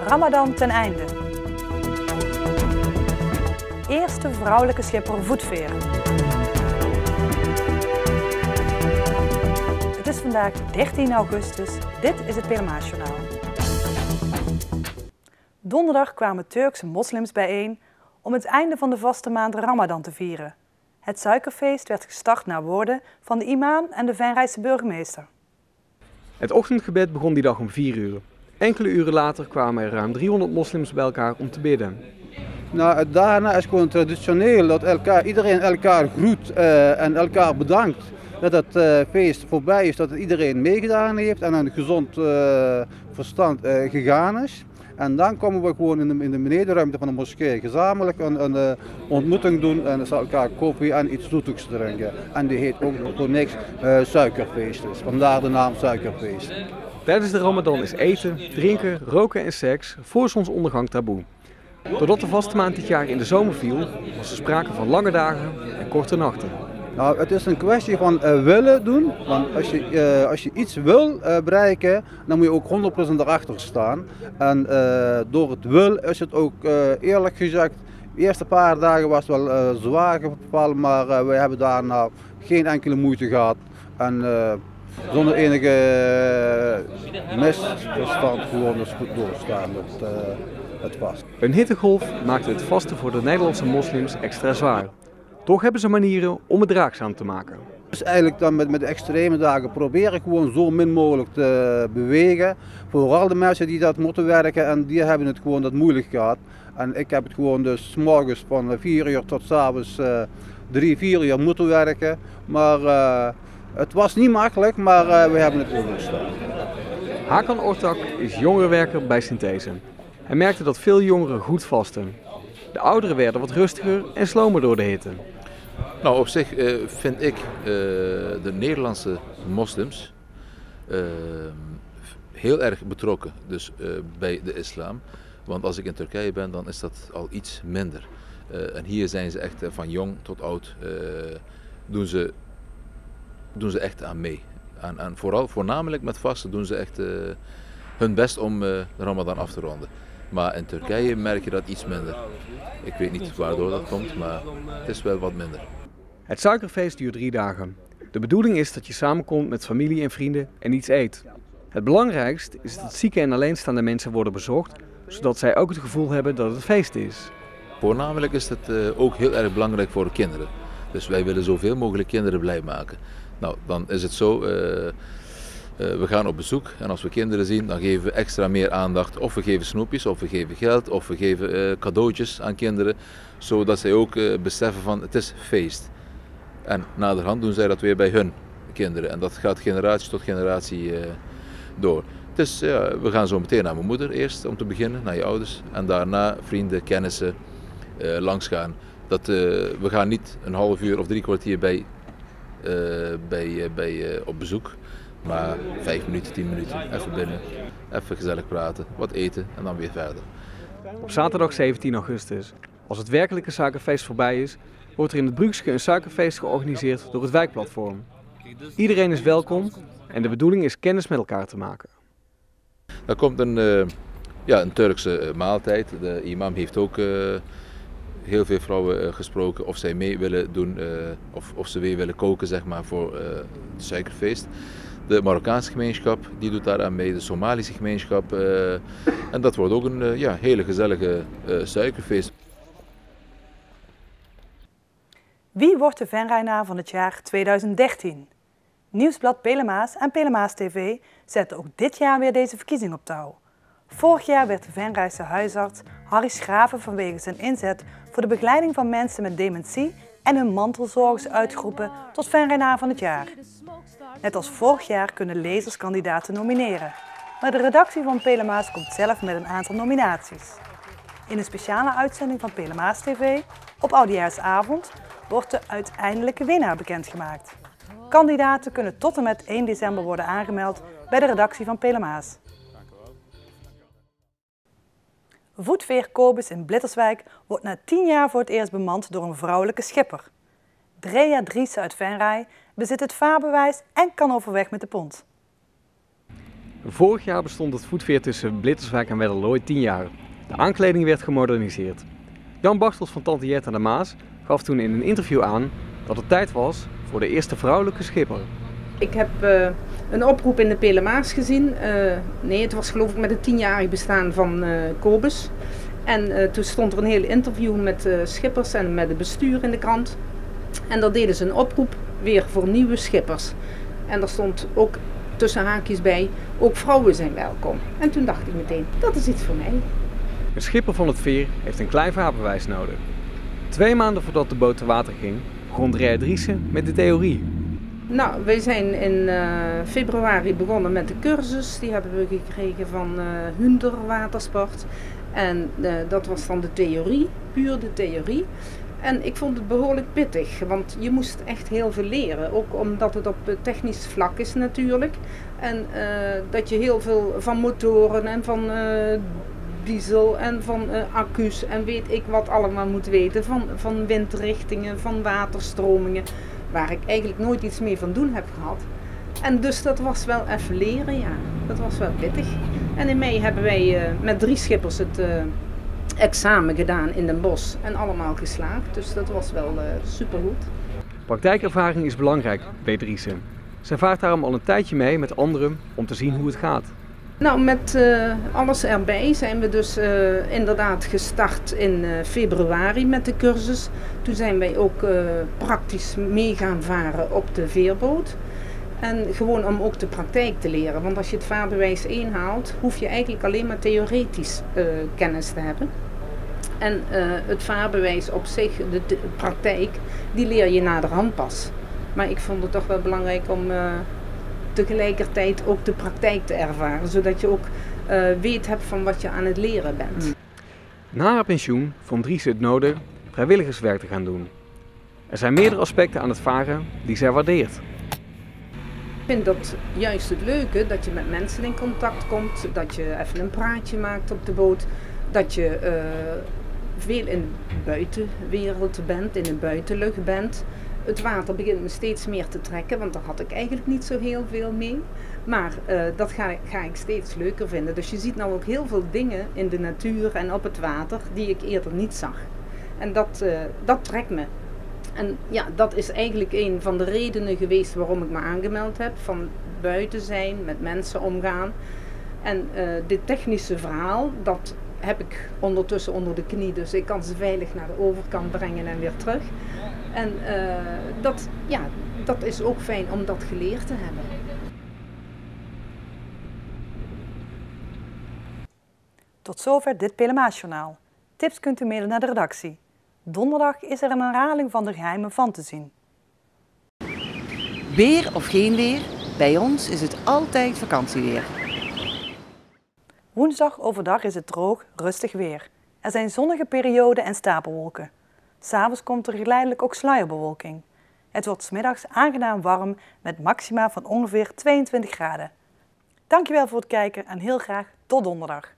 Ramadan ten einde. Eerste vrouwelijke schipper voetveer. Het is vandaag 13 augustus. Dit is het Pelemaasjournaal. Donderdag kwamen Turkse moslims bijeen om het einde van de vaste maand Ramadan te vieren. Het suikerfeest werd gestart naar woorden van de imam en de Venraydse burgemeester. Het ochtendgebed begon die dag om 4 uur. Enkele uren later kwamen er ruim 300 moslims bij elkaar om te bidden. Nou, daarna is gewoon traditioneel dat iedereen elkaar groet en elkaar bedankt. Dat het feest voorbij is, dat iedereen meegedaan heeft en een gezond verstand gegaan is. En dan komen we gewoon in de benedenruimte van de moskee gezamenlijk een ontmoeting doen en ze elkaar koffie en iets zoetigs drinken. En die heet ook voor niks suikerfeest. Dus vandaar de naam suikerfeest. Tijdens de Ramadan is eten, drinken, roken en seks voor zonsondergang taboe. Doordat de vaste maand dit jaar in de zomer viel, was er sprake van lange dagen en korte nachten. Nou, het is een kwestie van willen doen, want als je iets wil bereiken, dan moet je ook 100% erachter staan. En door het wil is het ook eerlijk gezegd, de eerste paar dagen was het wel zwaar gevallen, maar wij hebben daarna geen enkele moeite gehad. En zonder enige misverstand gewoon dus goed doorstaan het vast. Een hittegolf maakte het vasten voor de Nederlandse moslims extra zwaar. Toch hebben ze manieren om het draagzaam te maken. Dus eigenlijk dan met de extreme dagen probeer ik gewoon zo min mogelijk te bewegen. Vooral de mensen die dat moeten werken en die hebben het gewoon dat moeilijk gehad. En ik heb het gewoon dus 's morgens van 4 uur tot 's avonds 3, 4 uur moeten werken. Maar het was niet makkelijk, maar we hebben het overgestaan. Hakan Ortak is jongerenwerker bij Synthese. Hij merkte dat veel jongeren goed vasten. De ouderen werden wat rustiger en slomer door de hitte. Nou, op zich vind ik de Nederlandse moslims heel erg betrokken dus, bij de islam. Want als ik in Turkije ben, dan is dat al iets minder. En hier zijn ze echt van jong tot oud, doen ze echt aan mee. En voornamelijk met vasten doen ze echt hun best om de Ramadan af te ronden. Maar in Turkije merk je dat iets minder. Ik weet niet waardoor dat komt, maar het is wel wat minder. Het suikerfeest duurt 3 dagen. De bedoeling is dat je samenkomt met familie en vrienden en iets eet. Het belangrijkste is dat zieke en alleenstaande mensen worden bezocht, zodat zij ook het gevoel hebben dat het feest is. Voornamelijk is het ook heel erg belangrijk voor de kinderen. Dus wij willen zoveel mogelijk kinderen blij maken. Nou, dan is het zo, we gaan op bezoek en als we kinderen zien, dan geven we extra meer aandacht. Of we geven snoepjes, of we geven geld, of we geven cadeautjes aan kinderen. Zodat zij ook beseffen van het is feest. En naderhand doen zij dat weer bij hun kinderen. En dat gaat generatie tot generatie door. Dus we gaan zo meteen naar mijn moeder eerst om te beginnen, naar je ouders. En daarna vrienden, kennissen langsgaan. We gaan niet een half uur of 3 kwartier op bezoek. Maar 5 minuten, 10 minuten, even binnen, even gezellig praten, wat eten en dan weer verder. Op zaterdag 17 augustus, als het werkelijke suikerfeest voorbij is, wordt er in het Brugske een suikerfeest georganiseerd door het wijkplatform. Iedereen is welkom en de bedoeling is kennis met elkaar te maken. Er komt een Turkse maaltijd. De imam heeft ook heel veel vrouwen gesproken of zij mee willen doen of ze weer willen koken zeg maar, voor het suikerfeest. De Marokkaanse gemeenschap die doet daaraan mee, de Somalische gemeenschap. En dat wordt ook een hele gezellige suikerfeest. Wie wordt de Venraynaar van het jaar 2013? Nieuwsblad Pelemaas en Pelemaas TV zetten ook dit jaar weer deze verkiezing op touw. Vorig jaar werd de Venraydse huisarts Harry Schraven vanwege zijn inzet voor de begeleiding van mensen met dementie en hun mantelzorgers uitgeroepen tot Venraynaar van het jaar. Net als vorig jaar kunnen lezers kandidaten nomineren. Maar de redactie van Pelemaas komt zelf met een aantal nominaties. In een speciale uitzending van Pelemaas TV op Oudejaarsavond wordt de uiteindelijke winnaar bekendgemaakt. Kandidaten kunnen tot en met 1 december worden aangemeld bij de redactie van Pelemaas. Voetveer Kobus in Blitterswijk wordt na 10 jaar voor het eerst bemand door een vrouwelijke schipper. Drea Dries uit Venray bezit het vaarbewijs en kan overweg met de pont. Vorig jaar bestond het voetveer tussen Blitterswijk en Wedderlooy 10 jaar. De aankleding werd gemoderniseerd. Jan Bartels van Tante Jet aan de Maas gaf toen in een interview aan dat het tijd was voor de eerste vrouwelijke schipper. Ik heb een oproep in de Pelemaas gezien. Nee, het was geloof ik met het 10-jarig bestaan van Cobus. En toen stond er een heel interview met schippers en met het bestuur in de krant. En daar deden ze een oproep weer voor nieuwe schippers. En daar stond ook tussen haakjes bij, ook vrouwen zijn welkom. En toen dacht ik meteen, dat is iets voor mij. Een schipper van het veer heeft een klein vaarbewijs nodig. 2 maanden voordat de boot te water ging, begon Dreyer Driessen met de theorie. Nou, wij zijn in februari begonnen met de cursus. Die hebben we gekregen van Hunder Watersport. En dat was dan de theorie, puur de theorie. En ik vond het behoorlijk pittig, want je moest echt heel veel leren. Ook omdat het op technisch vlak is natuurlijk. En dat je heel veel van motoren en van diesel en van accu's en weet ik wat allemaal moet weten. Van windrichtingen, van waterstromingen, waar ik eigenlijk nooit iets mee van doen heb gehad. En dus dat was wel even leren, ja. Dat was wel pittig. En in mei hebben wij met 3 schippers het examen gedaan in Den Bosch en allemaal geslaagd. Dus dat was wel supergoed. Praktijkervaring is belangrijk bij Driessen. Zij vaart daarom al een tijdje mee met anderen om te zien hoe het gaat. Nou, met alles erbij zijn we dus inderdaad gestart in februari met de cursus. Toen zijn wij ook praktisch mee gaan varen op de veerboot. En gewoon om ook de praktijk te leren. Want als je het vaarbewijs 1 haalt, hoef je eigenlijk alleen maar theoretisch kennis te hebben. En het vaarbewijs op zich, de praktijk, die leer je naderhand pas. Maar ik vond het toch wel belangrijk om tegelijkertijd ook de praktijk te ervaren. Zodat je ook weet hebt van wat je aan het leren bent. Na haar pensioen vond Driessen het nodig vrijwilligerswerk te gaan doen. Er zijn meerdere aspecten aan het varen die zij waardeert. Ik vind dat juist het leuke, dat je met mensen in contact komt, dat je even een praatje maakt op de boot, dat je veel in de buitenwereld bent, in de buitenlucht bent. Het water begint me steeds meer te trekken, want daar had ik eigenlijk niet zo heel veel mee. Maar dat ga ik steeds leuker vinden. Dus je ziet nou ook heel veel dingen in de natuur en op het water die ik eerder niet zag. En dat trekt me. En ja, dat is eigenlijk een van de redenen geweest waarom ik me aangemeld heb. Van buiten zijn, met mensen omgaan. En dit technische verhaal, dat heb ik ondertussen onder de knie. Dus ik kan ze veilig naar de overkant brengen en weer terug. En dat is ook fijn om dat geleerd te hebben. Tot zover dit Pelemaasjournaal. Tips kunt u mailen naar de redactie. Donderdag is er een herhaling van de geheimen van te zien. Weer of geen weer, bij ons is het altijd vakantieweer. Woensdag overdag is het droog, rustig weer. Er zijn zonnige perioden en stapelwolken. 'S Avonds komt er geleidelijk ook sluierbewolking. Het wordt 's middags aangenaam warm met maxima van ongeveer 22 graden. Dankjewel voor het kijken en heel graag tot donderdag.